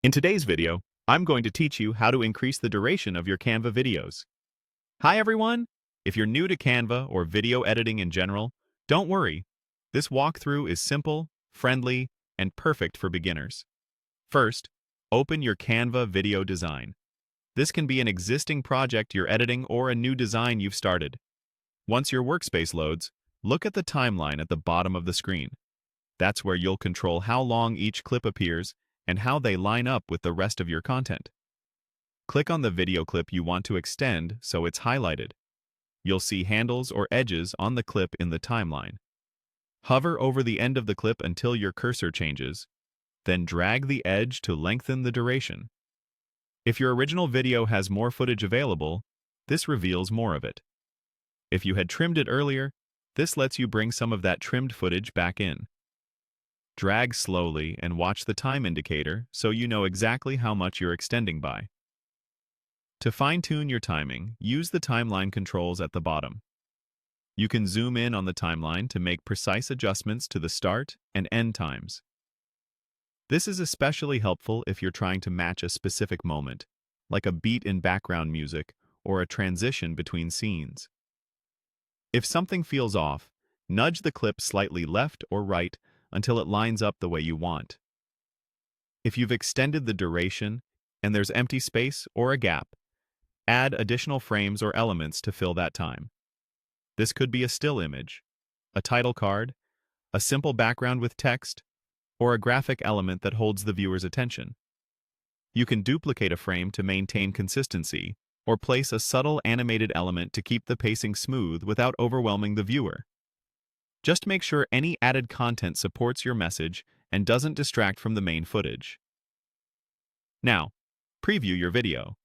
In today's video, I'm going to teach you how to increase the duration of your Canva videos. Hi everyone! If you're new to Canva or video editing in general, don't worry. This walkthrough is simple, friendly, and perfect for beginners. First, open your Canva video design. This can be an existing project you're editing or a new design you've started. Once your workspace loads, look at the timeline at the bottom of the screen. That's where you'll control how long each clip appears and how they line up with the rest of your content. Click on the video clip you want to extend so it's highlighted. You'll see handles or edges on the clip in the timeline. Hover over the end of the clip until your cursor changes, then drag the edge to lengthen the duration. If your original video has more footage available, this reveals more of it. If you had trimmed it earlier, this lets you bring some of that trimmed footage back in. Drag slowly and watch the time indicator so you know exactly how much you're extending by. To fine-tune your timing, use the timeline controls at the bottom. You can zoom in on the timeline to make precise adjustments to the start and end times. This is especially helpful if you're trying to match a specific moment, like a beat in background music or a transition between scenes. If something feels off, nudge the clip slightly left or right until it lines up the way you want. If you've extended the duration and there's empty space or a gap, add additional frames or elements to fill that time. This could be a still image, a title card, a simple background with text, or a graphic element that holds the viewer's attention. You can duplicate a frame to maintain consistency, or place a subtle animated element to keep the pacing smooth without overwhelming the viewer. Just make sure any added content supports your message and doesn't distract from the main footage. Now, preview your video.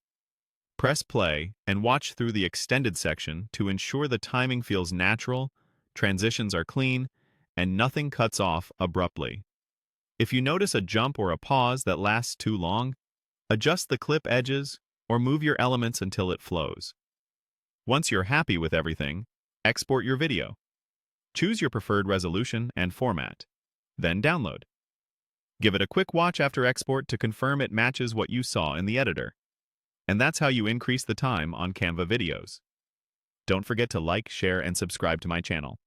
Press play and watch through the extended section to ensure the timing feels natural, transitions are clean, and nothing cuts off abruptly. If you notice a jump or a pause that lasts too long, adjust the clip edges or move your elements until it flows. Once you're happy with everything, export your video. Choose your preferred resolution and format, then download. Give it a quick watch after export to confirm it matches what you saw in the editor. And that's how you increase the time on Canva videos. Don't forget to like, share, and subscribe to my channel.